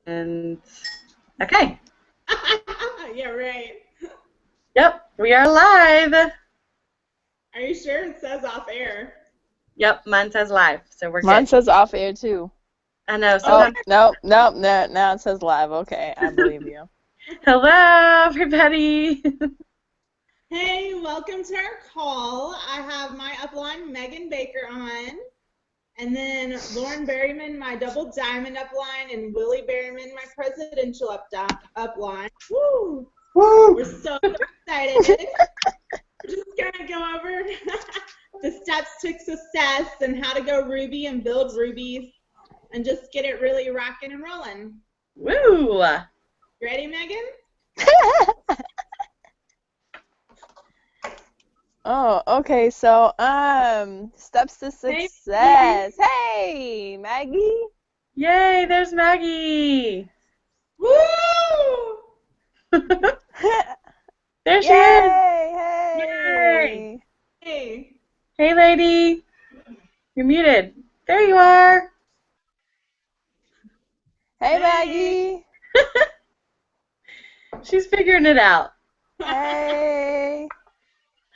Okay. Yeah, right. Yep, we are live. Are you sure it says off air? Yep, mine says live, so we're Mine good. says off air too. I know, Oh, sometimes. no, now it says live. Okay, I believe you. Hello, everybody. Hey, welcome to our call. I have my upline, Megan Baker, on. And then Lauren Berryman, my double diamond upline, and Willie Berryman, my presidential upline. Woo! Woo! We're so excited. We're just going to go over the steps to success and how to go Ruby and build rubies and just get it really rocking and rolling. Woo! Ready, Megan? Oh, okay. So, steps to success. Hey, Maggie. Yay, there's Maggie. Woo! There she is. Hey. Hey. Hey, lady. You're muted. There you are. Hey, Maggie. She's figuring it out. Hey.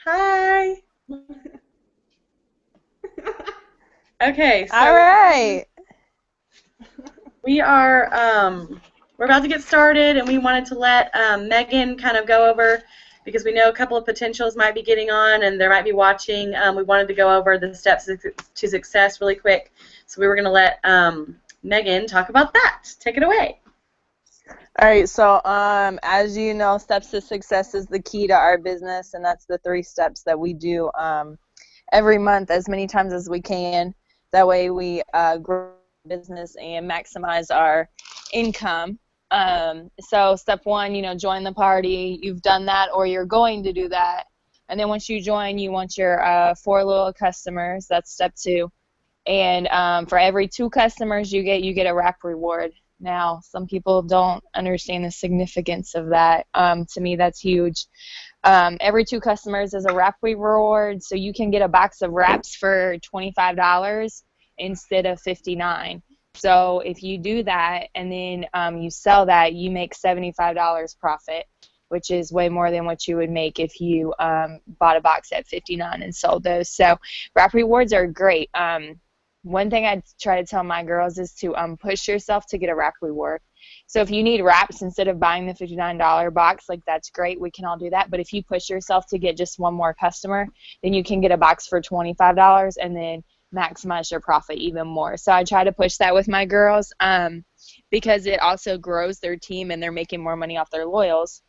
Hi. Okay, so All right. we are we're about to get started, and we wanted to let Megan kind of go over, because we know a couple of potentials might be getting on and they might be watching. We wanted to go over the steps to success really quick, so we were going to let Megan talk about that. Take it away. All right, so as you know, steps to success is the key to our business, and that's the 3 steps that we do every month as many times as we can. That way we grow business and maximize our income. So step 1, join the party. You've done that, or you're going to do that. And then once you join, you want your 4 loyal customers. That's step 2. And for every 2 customers you get a rack reward. Now, some people don't understand the significance of that. To me, that's huge. Every 2 customers is a wrap reward, so you can get a box of wraps for $25 instead of $59. So if you do that and then you sell that, you make $75 profit, which is way more than what you would make if you bought a box at $59 and sold those. So wrap rewards are great. One thing I try to tell my girls is to push yourself to get a rack reward. So if you need wraps instead of buying the $59 box, like, that's great. We can all do that. But if you push yourself to get just one more customer, then you can get a box for $25 and then maximize your profit even more. So I try to push that with my girls because it also grows their team and they're making more money off their loyals.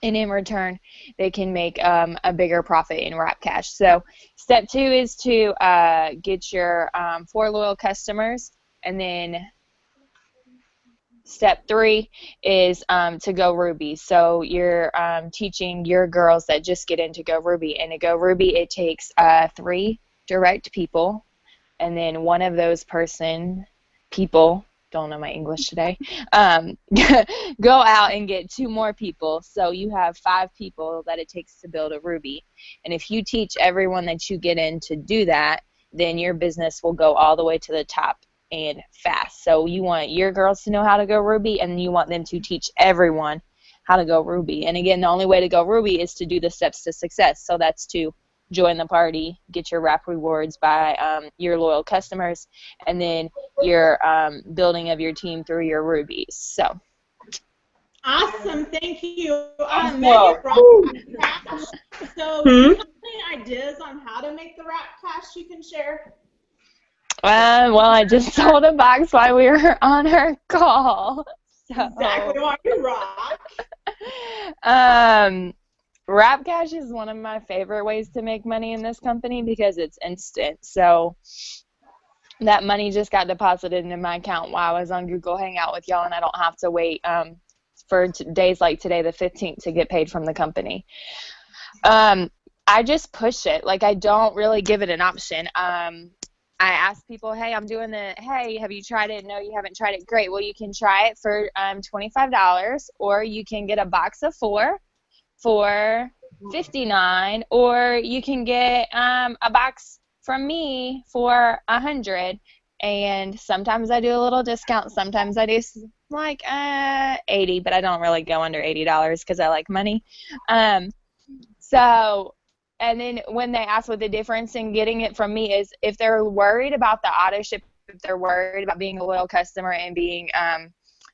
And in return, they can make a bigger profit in wrap cash. So step 2 is to get your 4 loyal customers. And then step 3 is to go Ruby. So you're teaching your girls that just get into Go Ruby. And to Go Ruby, it takes 3 direct people. And then one of those people, don't know my English today, go out and get 2 more people. So you have 5 people that it takes to build a Ruby. And if you teach everyone that you get in to do that, then your business will go all the way to the top and fast. So you want your girls to know how to go Ruby, and you want them to teach everyone how to go Ruby. And again, the only way to go Ruby is to do the steps to success. So that's to join the party, get your wrap rewards by your loyal customers, and then your building of your team through your rubies. So Awesome, thank you. Awesome. Megan, wrap cash. So do you have any ideas on how to make the wrap cash you can share? well, I just sold a box while we were on our call. So, Exactly why you rock. wrap cash is one of my favorite ways to make money in this company because it's instant. So that money just got deposited into my account while I was on Google Hangout with y'all, and I don't have to wait for days like today, the 15th, to get paid from the company. I just push it. Like, I don't really give it an option. I ask people, hey, I'm doing hey, have you tried it? No, you haven't tried it. Great. Well, you can try it for $25, or you can get a box of 4 for $59, or you can get a box from me for $100. And sometimes I do a little discount, sometimes I do I'm like, 80, but I don't really go under $80 because I like money. So, and then when they ask what the difference in getting it from me is, if they're worried about the auto ship, if they're worried about being a loyal customer and being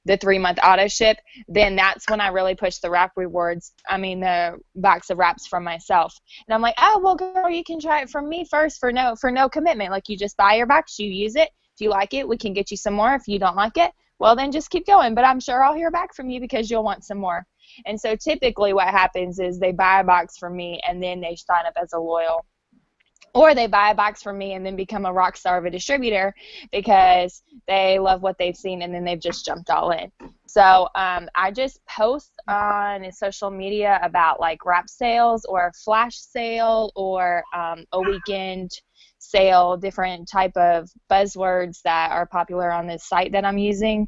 the 3-month auto ship, then that's when I really push the wrap rewards. I mean, the box of wraps from myself. And I'm like, oh, well, girl, you can try it from me first for no commitment. Like, you just buy your box, you use it. If you like it, we can get you some more. If you don't like it, well, then just keep going. But I'm sure I'll hear back from you because you'll want some more. And so typically what happens is they buy a box from me and then they sign up as a loyal. Or they buy a box from me and then become a rock star of a distributor because they love what they've seen and then they've just jumped all in. So I just post on social media about like wrap sales or a flash sale or a weekend sale, different type of buzzwords that are popular on this site that I'm using.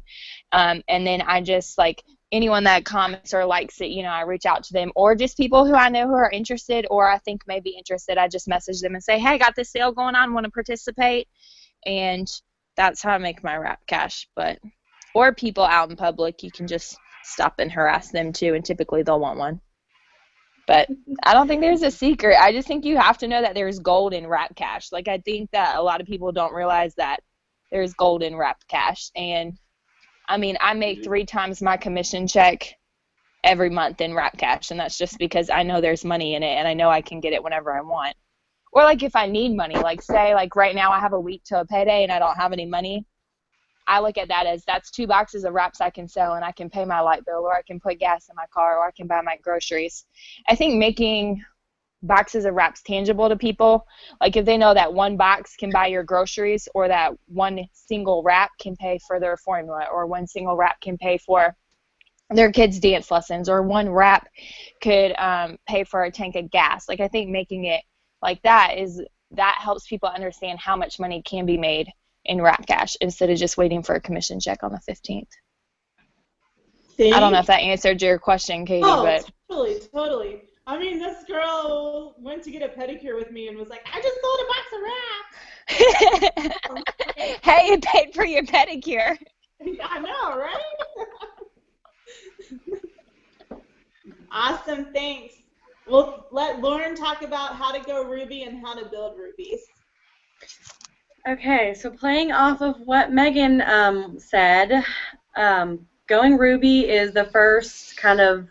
And then I just like anyone that comments or likes it, you know, I reach out to them, or just people who I know who are interested or I think may be interested. I just message them and say, hey, got this sale going on, want to participate? And that's how I make my wrap cash. But or people out in public, you can just stop and harass them too, and typically they'll want one. But I don't think there's a secret. I just think you have to know that there's gold in wrap cash. Like, I think that a lot of people don't realize that there's gold in wrap cash. And I mean, I make 3 times my commission check every month in wrap cash, and that's just because I know there's money in it and I know I can get it whenever I want. Or like if I need money, like say like right now I have a week to a payday and I don't have any money, I look at that as that's 2 boxes of wraps I can sell and I can pay my light bill, or I can put gas in my car, or I can buy my groceries. I think making boxes of wraps tangible to people, like if they know that 1 box can buy your groceries, or that 1 single wrap can pay for their formula, or 1 single wrap can pay for their kids' dance lessons, or 1 wrap could pay for a tank of gas. Like, I think making it like that helps people understand how much money can be made in wrap cash instead of just waiting for a commission check on the 15th. See? I don't know if that answered your question, Katie, but totally. I mean, this girl went to get a pedicure with me and was like, I just sold a box of wraps. Hey, it paid for your pedicure. I know, right? Awesome, thanks. We'll let Lauren talk about how to go Ruby and how to build rubies. Okay, so playing off of what Megan said, going Ruby is the first kind of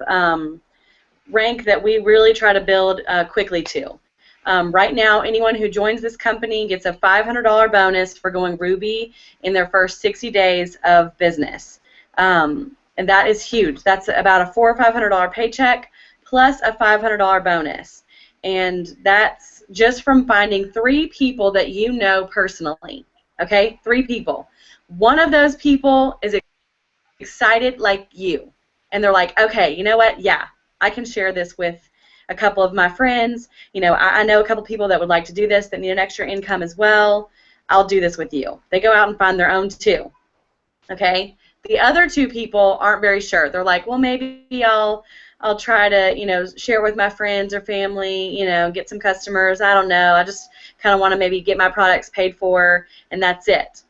rank that we really try to build quickly to. Right now, anyone who joins this company gets a $500 bonus for going Ruby in their first 60 days of business. And that is huge. That's about a $400 or $500 paycheck plus a $500 bonus. And that's just from finding 3 people that you know personally. Okay, 3 people. One of those people is excited like you. And they're like, okay, you know what? Yeah, I can share this with a couple of my friends. You know, I know a couple people that would like to do this that need an extra income as well. I'll do this with you. They go out and find their own too. Okay? The other 2 people aren't very sure. They're like, well, maybe I'll try to, you know, share with my friends or family, you know, get some customers. I don't know. I just kind of want to maybe get my products paid for, and that's it.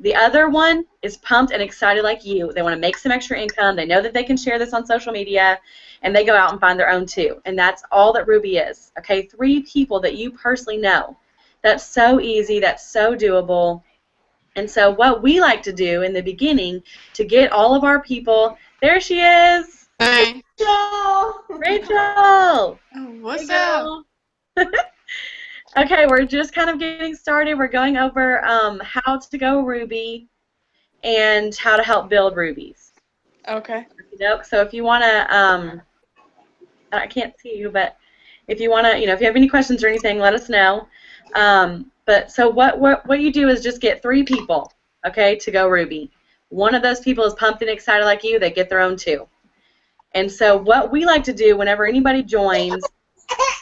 The other one is pumped and excited like you. They want to make some extra income. They know that they can share this on social media, and they go out and find their own too. And that's all that Ruby is. Okay, 3 people that you personally know. That's so easy. That's so doable. And so what we like to do in the beginning to get all of our people, there she is. Hey. Rachel! What's up? Okay, we're just kind of getting started. We're going over how to go Ruby and how to help build rubies. Okay. So if you want to, I can't see you, but if you want to, you know, if you have any questions or anything, let us know. But so what you do is just get 3 people, okay, to go Ruby. One of those people is pumped and excited like you. They get their own too. And so what we like to do whenever anybody joins,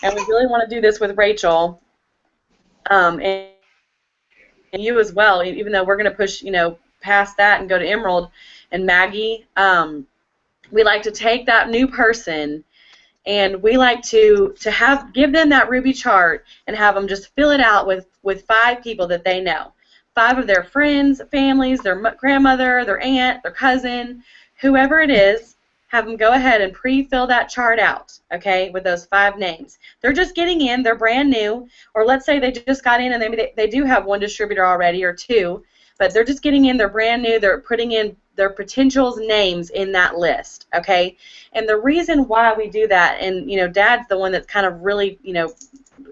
and we really want to do this with Rachel, and you as well, even though we're going to push, you know, past that and go to Emerald and Maggie, we like to take that new person and we like to give them that Ruby chart and have them just fill it out with 5 people that they know. 5 of their friends, families, their grandmother, their aunt, their cousin, whoever it is, have them go ahead and pre-fill that chart out, okay, with those 5 names. They're just getting in, they're brand new, or let's say they just got in and maybe they do have 1 distributor already or 2, but they're just getting in, they're brand new, they're putting in their potentials' names in that list, okay? And the reason why we do that, and, you know, Dad's the one that's kind of really, you know,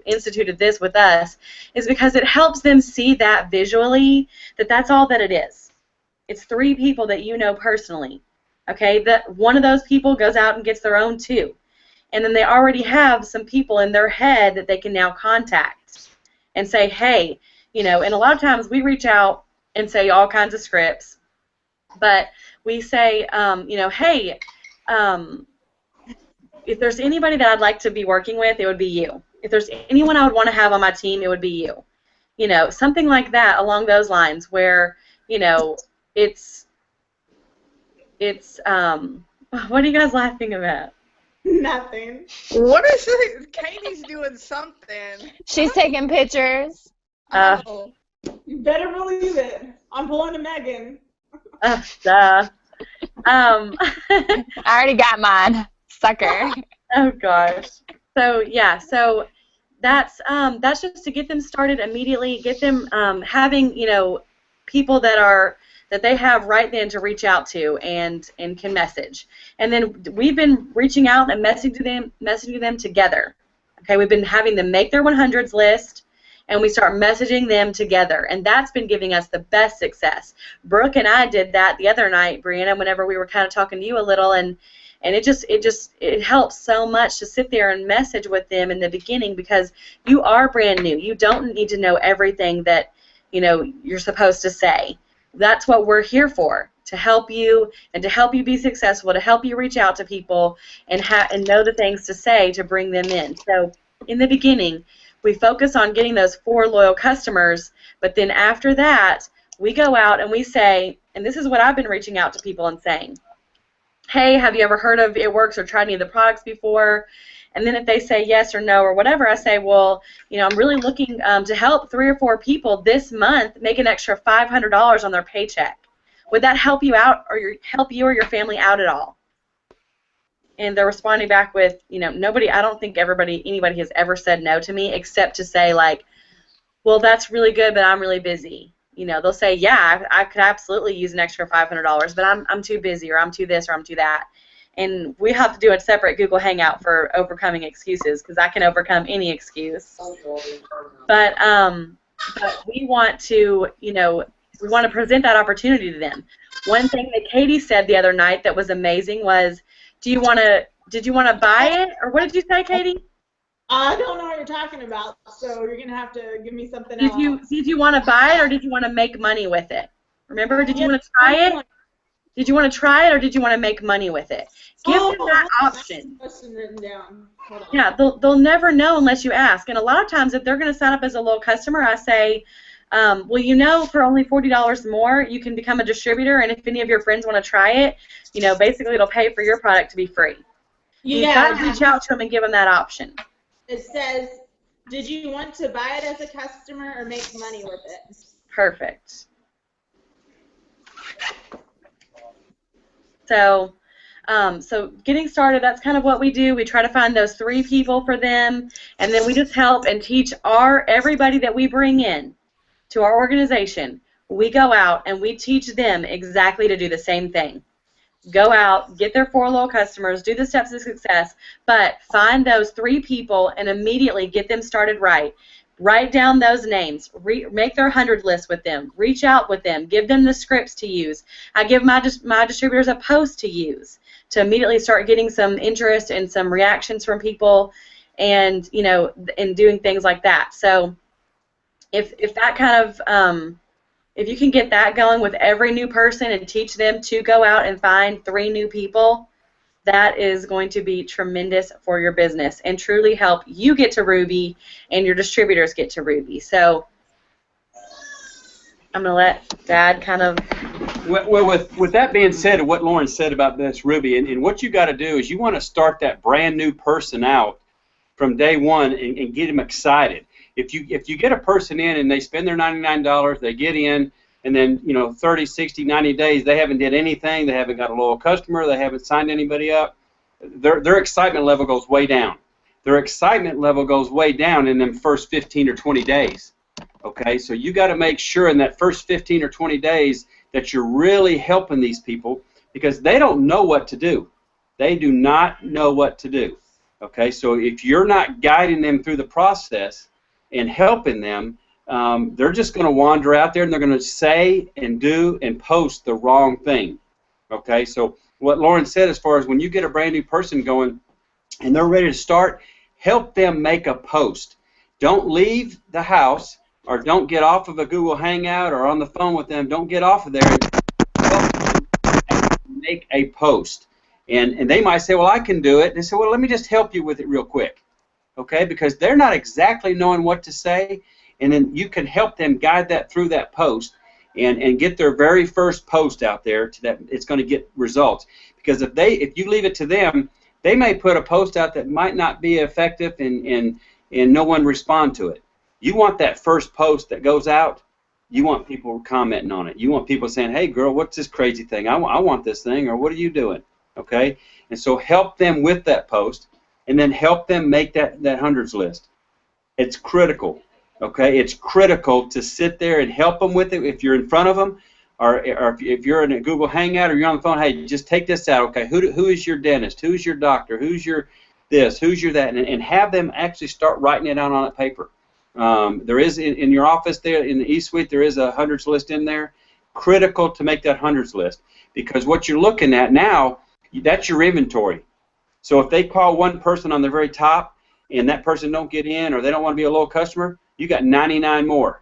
instituted this with us, is because it helps them see that visually, that that's all that it is. It's 3 people that you know personally. Okay, that one of those people goes out and gets their own 2. And then they already have some people in their head that they can now contact and say, hey, you know, and a lot of times we reach out and say all kinds of scripts, but we say, you know, hey, if there's anybody that I'd like to be working with, it would be you. If there's anyone I would want to have on my team, it would be you. You know, something like that along those lines where, you know, it's what are you guys laughing about? Nothing. What is it? Katie's doing something. She's taking pictures. Oh. You better believe it. I'm pulling a Megan. Duh. I already got mine, sucker. Oh gosh. So yeah, so that's just to get them started immediately, get them having, you know, people that they have right then to reach out to and can message. And then we've been reaching out and messaging them together. Okay, we've been having them make their 100s list, and we start messaging them together, and that's been giving us the best success. Brooke and I did that the other night, Brianna, whenever we were kind of talking to you a little, and it helps so much to sit there and message with them in the beginning, because you are brand new. You don't need to know everything that, you know, you're supposed to say. That's what we're here for, to help you and to help you be successful, to help you reach out to people and know the things to say to bring them in. So in the beginning, we focus on getting those 4 loyal customers, but then after that, we go out and we say, and this is what I've been reaching out to people and saying, hey, have you ever heard of It Works or tried any of the products before? And then if they say yes or no or whatever, I say, well, you know, I'm really looking to help 3 or 4 people this month make an extra $500 on their paycheck. Would that help you out or help you or your family out at all? And they're responding back with, you know, I don't think anybody has ever said no to me except to say, like, well, that's really good, but I'm really busy. You know, they'll say, yeah, I could absolutely use an extra $500, but I'm too busy, or I'm too this, or I'm too that. And we have to do a separate Google Hangout for overcoming excuses, because I can overcome any excuse. But we want to, you know, we want to present that opportunity to them. One thing that Katie said the other night that was amazing was, did you want to buy it, or what did you say, Katie? I don't know what you're talking about, so you're going to have to give me something else. Did you want to buy it, or did you want to make money with it? Remember, did you want to try it? Did you want to try it, or did you want to make money with it? Give them that option. Written down. Hold on. Yeah, they'll never know unless you ask. And a lot of times, if they're going to sign up as a loyal customer, I say, well, you know, for only $40 more, you can become a distributor, and if any of your friends want to try it, you know, basically it'll pay for your product to be free. Yeah. You've got to reach out to them and give them that option. It says, did you want to buy it as a customer or make money with it? Perfect. So getting started, that's kind of what we do. We try to find those 3 people for them, and then we just help and teach everybody that we bring in to our organization. We go out and we teach them exactly to do the same thing. Go out, get their 4 loyal customers, do the steps of success, but find those 3 people and immediately get them started right. Write down those names. Make their 100 list with them. Reach out with them. Give them the scripts to use. I give my distributors a post to use to immediately start getting some interest and some reactions from people, and, you know, and doing things like that. So if that kind of if you can get that going with every new person and teach them to go out and find 3 new people, that is going to be tremendous for your business and truly help you get to Ruby and your distributors get to Ruby. So I'm going to let Dad kind of... Well, with that being said, and what Lauren said about this Ruby, and what you got to do is you want to start that brand new person out from day one and get them excited. if you get a person in and they spend their $99, they get in, and then 30, 60, 90 days they haven't did anything, they haven't got a loyal customer, they haven't signed anybody up, their excitement level goes way down. Their excitement level goes way down in them first 15 or 20 days. Okay, so you got to make sure in that first 15 or 20 days that you're really helping these people, because they don't know what to do. They do not know what to do. Okay, so if you're not guiding them through the process and helping them, they're just going to wander out there and they're going to say and do and post the wrong thing. Okay, so what Lauren said, as far as when you get a brand new person going and they're ready to start, help them make a post. Don't leave the house, or don't get off of a Google Hangout or on the phone with them. Don't get off of there and help them make a post. And they might say, well, I can do it. And they say, well, let me just help you with it real quick. Okay, because they're not exactly knowing what to say, and then you can help them guide that through that post and get their very first post out there to that it's going to get results. Because if you leave it to them, they may put a post out that might not be effective and no one respond to it. You want that first post that goes out, you want people commenting on it. You want people saying, hey, girl, what's this crazy thing? I want this thing, or what are you doing? Okay? And so help them with that post, and then help them make that hundreds list. It's critical. Okay? It's critical to sit there and help them with it if you're in front of them, or if you're in a Google Hangout or you're on the phone. Hey, just take this out. Okay, who is your dentist? Who's your doctor? Who's your this? Who's your that? And have them actually start writing it out on a paper. There is in your office there in the e-suite, there is a hundreds list in there. Critical to make that hundreds list, because what you're looking at now, that's your inventory. So if they call one person on the very top and that person don't get in, or they don't want to be a loyal customer, you got 99 more.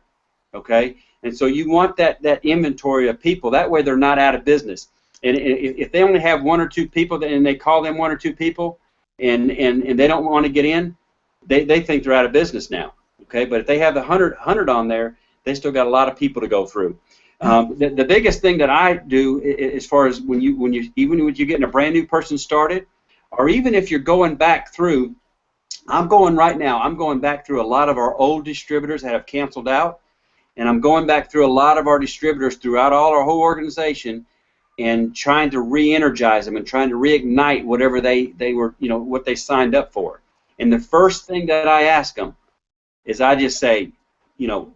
Okay, and so you want that inventory of people. That way they're not out of business. And if they only have one or two people and they call them one or two people and they don't want to get in, they think they're out of business now. Okay, but if they have 100 on there, they still got a lot of people to go through. The biggest thing that I do, as far as when you're getting a brand new person started, or even if you're going back through, I'm going back through a lot of our old distributors that have canceled out, and I'm going back through a lot of our distributors throughout all our whole organization, and trying to re-energize them and trying to reignite whatever they were, what they signed up for. And the first thing that I ask them is I just say,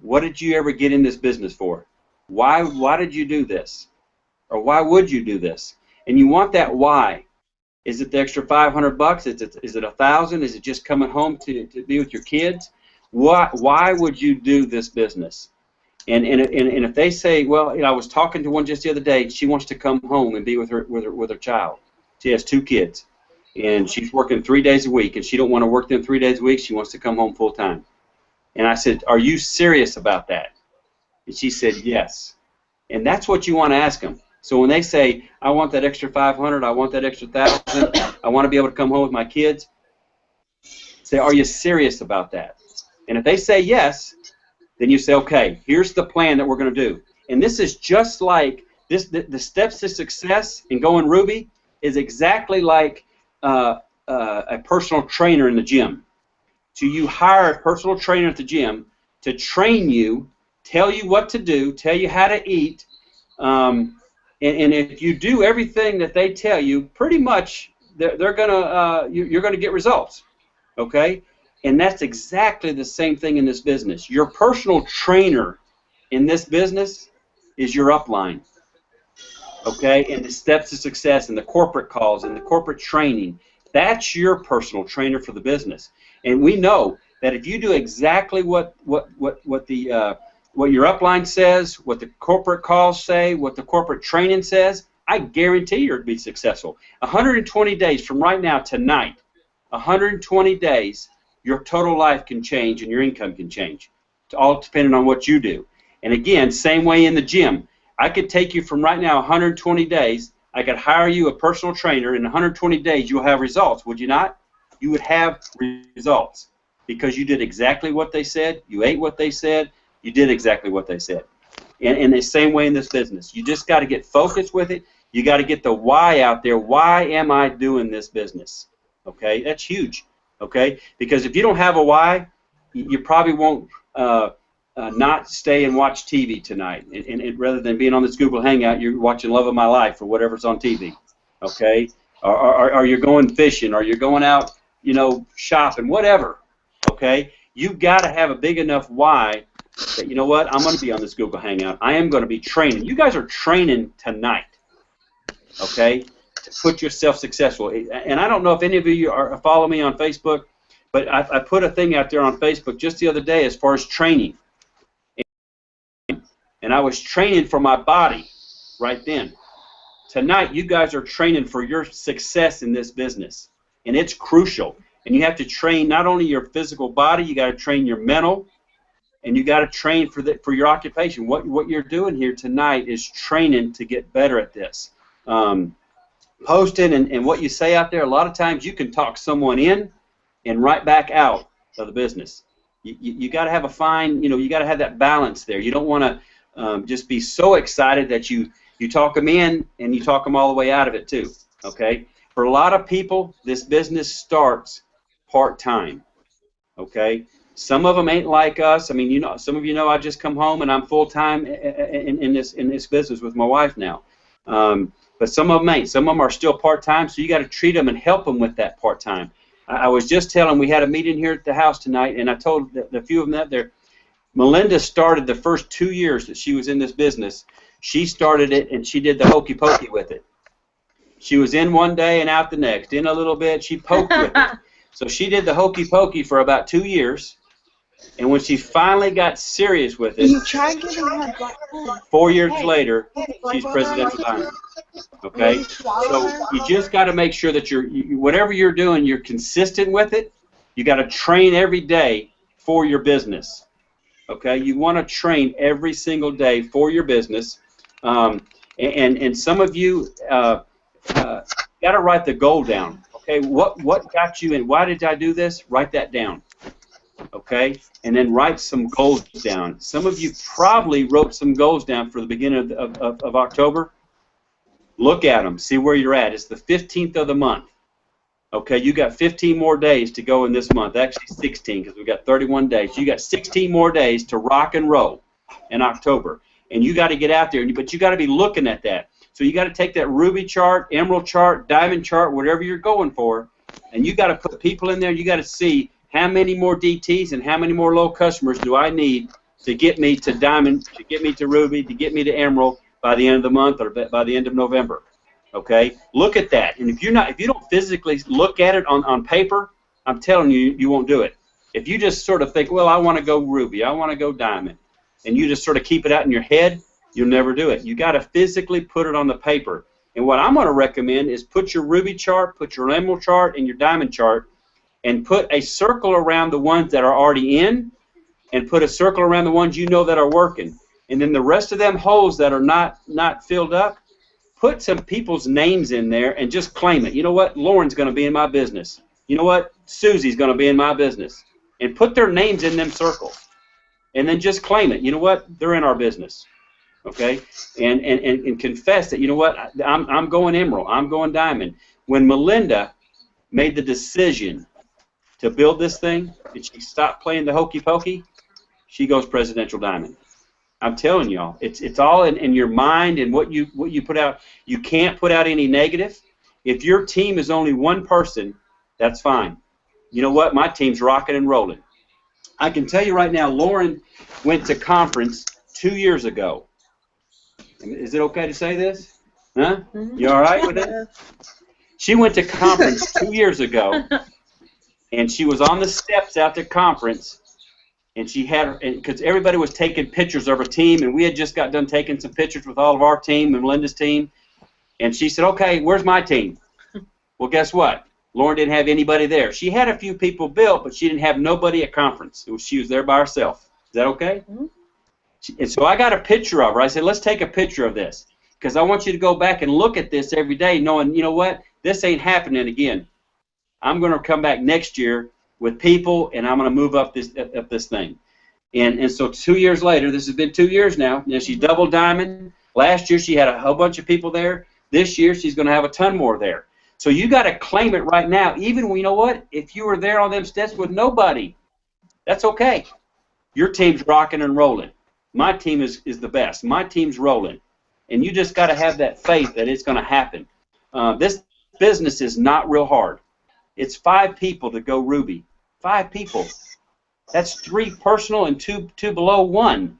what did you ever get in this business for? Why did you do this? Or why would you do this? And you want that why. Is it the extra $500? Is it $1,000? Is it just coming home to be with your kids? Why would you do this business? And if they say, well, I was talking to one just the other day. She wants to come home and be with her child. She has 2 kids, and she's working 3 days a week, and she don't want to work them 3 days a week. She wants to come home full time. And I said, are you serious about that? And she said, yes. And that's what you want to ask them. So when they say, I want that extra $500, I want that extra $1,000, I want to be able to come home with my kids, say, are you serious about that? And if they say yes, then you say, okay, here's the plan that we're going to do. And this is just like this. The steps to success in going Ruby is exactly like a personal trainer in the gym. So you hire a personal trainer at the gym to train you, tell you what to do, tell you how to eat, and if you do everything that they tell you, pretty much you're gonna get results. Okay, and that's exactly the same thing in this business. Your personal trainer in this business is your upline. Okay, and the steps to success and the corporate calls and the corporate training. That's your personal trainer for the business. And we know that if you do exactly what your upline says, what the corporate calls say, what the corporate training says, I guarantee you're to be successful. 120 days from right now, tonight, 120 days, your total life can change and your income can change. It's all depending on what you do. And again, same way in the gym. I could take you from right now 120 days. I could hire you a personal trainer. In 120 days, you'll have results, would you not? You would have results because you did exactly what they said. You ate what they said. You did exactly what they said. And the same way in this business. You just got to get focused with it. You got to get the why out there. Why am I doing this business? Okay, that's huge. Okay, because if you don't have a why, you probably won't not stay and watch TV tonight. And rather than being on this Google Hangout, you're watching Love of My Life or whatever's on TV. Okay? Or you're going fishing, or you're going out, you know, shopping, whatever. Okay? You've got to have a big enough why that, you know what, I'm going to be on this Google Hangout. I am going to be training. You guys are training tonight. Okay? To put yourself successful. And I don't know if any of you are follow me on Facebook, but I put a thing out there on Facebook just the other day as far as training. And I was training for my body right then. Tonight, you guys are training for your success in this business. And it's crucial. And you have to train not only your physical body, you got to train your mental, and you got to train for your occupation. What you're doing here tonight is training to get better at this. Posting and what you say out there, a lot of times you can talk someone in and right back out of the business. You got to have a fine, you know, you got to have that balance there. You don't want to just be so excited that you talk them in and you talk them all the way out of it too. Okay. For a lot of people, this business starts part-time. Okay. Some of them ain't like us. I mean, you know, some of you know I just come home and I'm full-time in this business with my wife now. But some of them ain't. Some of them are still part-time, so you got to treat them and help them with that part-time. I was just telling, we had a meeting here at the house tonight, and I told the few of them that there. Melinda started the first 2 years that she was in this business. She started it, and she did the hokey pokey with it. She was in one day and out the next. In a little bit, she poked with it. So she did the hokey pokey for about 2 years, and when she finally got serious with it, 4 years later, she's presidential diamond. Okay, so you just got to make sure that whatever you're doing, you're consistent with it. You got to train every day for your business. Okay, you want to train every single day for your business, and some of you got to write the goal down. Okay, what got you in? Why did I do this? Write that down. Okay, and then write some goals down. Some of you probably wrote some goals down for the beginning of October. Look at them. See where you're at. It's the 15th of the month. Okay, you got 15 more days to go in this month. Actually 16, because we've got 31 days. You got 16 more days to rock and roll in October. And you got to get out there, but you got to be looking at that. So you got to take that ruby chart, emerald chart, diamond chart, whatever you're going for, and you got to put people in there. You got to see how many more DTs and how many more low customers do I need to get me to diamond, to get me to ruby, to get me to emerald by the end of the month or by the end of November. Okay, look at that, and if you don't physically look at it on paper, I'm telling you, you won't do it. If you just sort of think, well, I want to go ruby, I want to go diamond, and you just sort of keep it out in your head, you'll never do it. You got to physically put it on the paper. And what I'm going to recommend is put your ruby chart, put your emerald chart, and your diamond chart, and put a circle around the ones that are already in, and put a circle around the ones you know that are working. And then the rest of them holes that are not filled up, put some people's names in there and just claim it. You know what? Lauren's going to be in my business. You know what? Susie's going to be in my business. And put their names in them circles. And then just claim it. You know what? They're in our business. Okay? And confess that, you know what? I'm going emerald. I'm going diamond. When Melinda made the decision to build this thing and she stopped playing the hokey pokey, she goes presidential diamond. I'm telling y'all, it's all in your mind and what you put out. You can't put out any negative. If your team is only one person, that's fine. You know what? My team's rocking and rolling. I can tell you right now, Lauren went to conference 2 years ago. Is it okay to say this? Huh? You all right with it? She went to conference 2 years ago, and she was on the steps out to conference. And she had, because everybody was taking pictures of her team, and we had just got done taking some pictures with all of our team and Melinda's team. And she said, okay, where's my team? Well, guess what? Lauren didn't have anybody there. She had a few people built, but she didn't have nobody at conference. She was there by herself. Is that okay? Mm-hmm. And so I got a picture of her. I said, let's take a picture of this, because I want you to go back and look at this every day knowing, you know what, this ain't happening again. I'm going to come back next year with people, and I'm going to move up this thing. And so 2 years later, this has been 2 years now. You know, she's double diamond. Last year she had a whole bunch of people there. This year she's going to have a ton more there. So you got to claim it right now. Even, you know what, if you were there on them steps with nobody, That's okay. Your team's rocking and rolling. My team is the best. My team's rolling. And you just got to have that faith that it's going to happen. This business is not real hard. It's 5 people to go Ruby. 5 people. That's 3 personal and 2 below 1.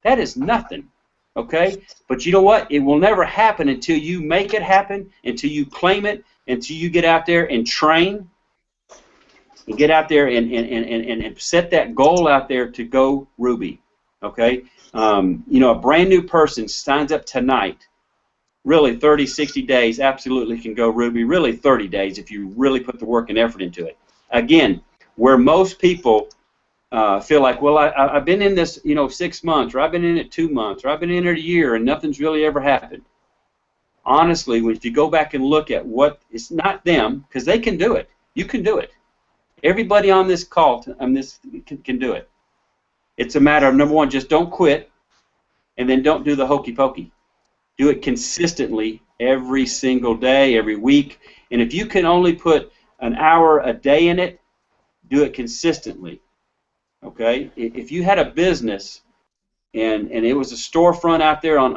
That is nothing. Okay? But you know what? It will never happen until you make it happen, until you claim it, until you get out there and train, and get out there and set that goal out there to go Ruby. Okay? You know, a brand new person signs up tonight, really 30, 60 days, absolutely can go Ruby, really 30 days if you really put the work and effort into it. Again, where most people feel like, well, I've been in this, you know, 6 months, or I've been in it 2 months, or I've been in it a year, and nothing's really ever happened. Honestly, if you go back and look at what, it's not them, because they can do it. You can do it. Everybody on this call can do it. It's a matter of, number one, just don't quit, and then don't do the hokey pokey. Do it consistently every single day, every week, and if you can only put an hour a day in it, do it consistently. Okay? If you had a business and it was a storefront out there on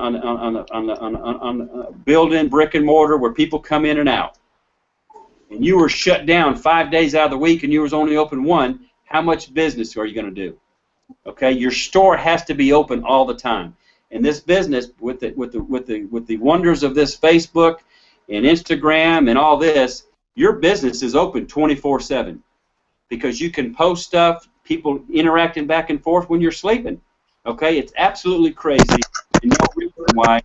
a building, brick and mortar, where people come in and out, and you were shut down 5 days out of the week and you was only open 1, how much business are you going to do? Okay, your store has to be open all the time. And this business, with the wonders of this Facebook and Instagram and all this, your business is open 24/7 because you can post stuff, people interacting back and forth when you're sleeping. Okay, it's absolutely crazy, and no reason why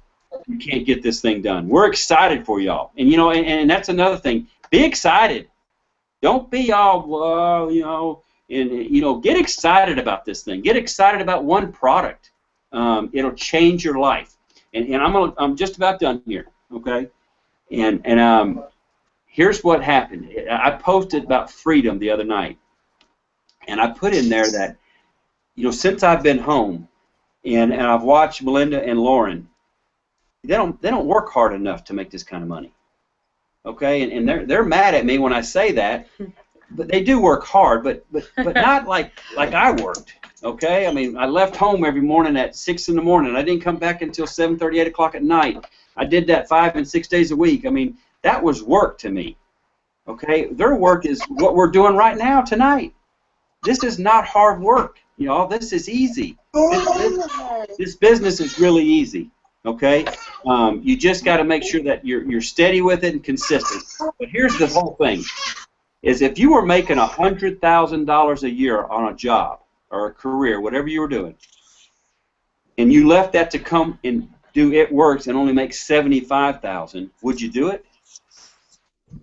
you can't get this thing done. We're excited for y'all, and you know, and that's another thing. Be excited. Don't be all, well, you know, and you know, get excited about this thing. Get excited about one product. It'll change your life. And I'm just about done here. Okay, and here's what happened. I posted about freedom the other night, and I put in there that, you know, since I've been home, and I've watched Melinda and Lauren, they don't work hard enough to make this kind of money. Okay, and they're mad at me when I say that, but they do work hard, but not like I worked. Okay, I mean, I left home every morning at 6 in the morning. I didn't come back until 7:30, 8 o'clock at night. I did that 5 and 6 days a week. I mean, that was work to me. Okay, their work is what we're doing right now tonight. This is not hard work. You know, this is easy. This business is really easy. Okay, you just got to make sure that you're steady with it and consistent. But here's the whole thing: is if you were making $100,000 a year on a job or a career, whatever you were doing, and you left that to come and do It Works and only make $75,000, would you do it?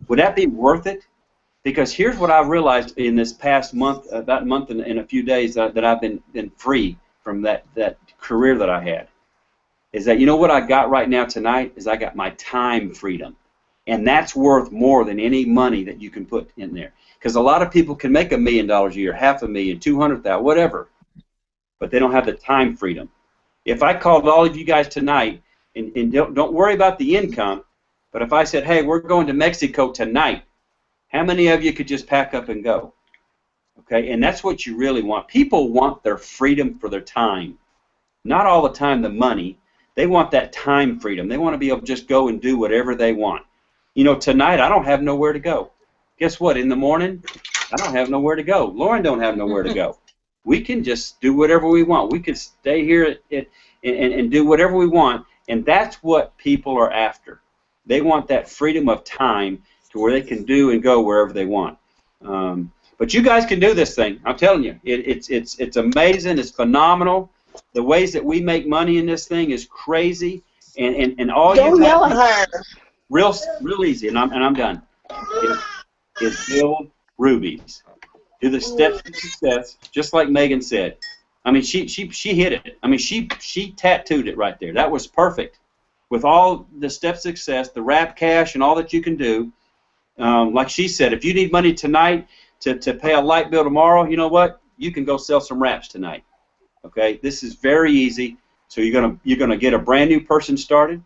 Would that be worth it? Because here's what I've realized in this past month, about a month and a few days that I've been free from that career that I had, is that, you know what I got right now tonight is I got my time freedom. And that's worth more than any money that you can put in there. Because a lot of people can make $1 million a year, $500,000, $200,000, whatever, but they don't have the time freedom. If I called all of you guys tonight, and don't worry about the income, but if I said, hey, we're going to Mexico tonight, how many of you could just pack up and go? Okay, and that's what you really want. People want their freedom for their time. Not all the time the money. They want that time freedom. They want to be able to just go and do whatever they want. You know, tonight I don't have nowhere to go. Guess what? In the morning, I don't have nowhere to go. Lauren don't have nowhere to go. We can just do whatever we want. We can stay here and do whatever we want, and that's what people are after. They want that freedom of time to where they can do and go wherever they want. But you guys can do this thing. I'm telling you, it's amazing. It's phenomenal. The ways that we make money in this thing is crazy, and all you Don't yell at her. Real easy, and I'm done. Is build rubies. Do the steps to success, just like Megan said. I mean, she hit it. I mean, she tattooed it right there. That was perfect. With all the steps to success, the wrap cash, and all that you can do. Like she said, if you need money tonight to pay a light bill tomorrow, you know what? You can go sell some wraps tonight. Okay, this is very easy. So you're gonna get a brand new person started.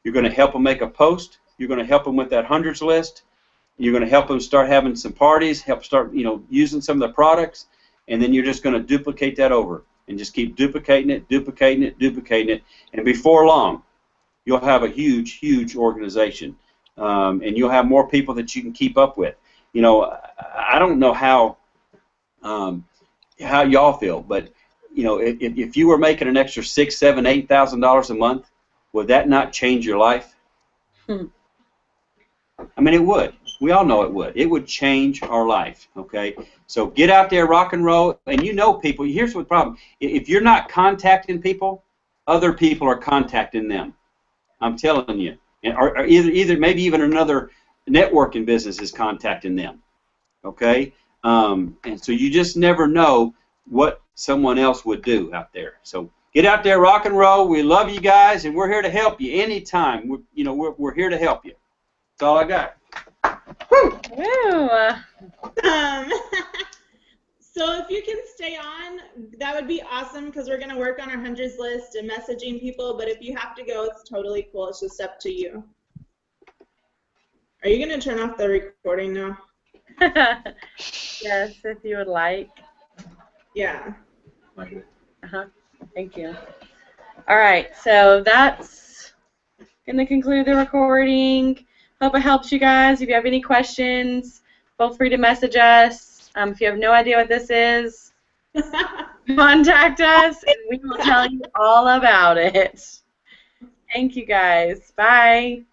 You're gonna help them make a post. You're gonna help them with that hundreds list. You're gonna help them start having some parties. Help start using some of the products, and then you're just going to duplicate that over and just keep duplicating it, and before long, you'll have a huge, huge organization, and you'll have more people that you can keep up with. You know, I don't know how y'all feel, but you know, if you were making an extra $6,000, $7,000, $8,000 a month, would that not change your life? I mean, it would. We all know it would. It would change our life, okay? So get out there, rock and roll, and you know people. Here's what the problem. If you're not contacting people, other people are contacting them. I'm telling you. Or either maybe even another networking business is contacting them, okay? And so you just never know what someone else would do out there. So get out there, rock and roll. We love you guys, and we're here to help you anytime. We're here to help you. That's all I got. Woo! So if you can stay on, that would be awesome because we're going to work on our hundreds list and messaging people. But if you have to go, it's totally cool. It's just up to you. Are you going to turn off the recording now? Yes, if you would like. Yeah. Thank you. All right, so that's going to conclude the recording. Hope it helps you guys. If you have any questions, feel free to message us. If you have no idea what this is, contact us, and we will tell you all about it. Thank you, guys. Bye.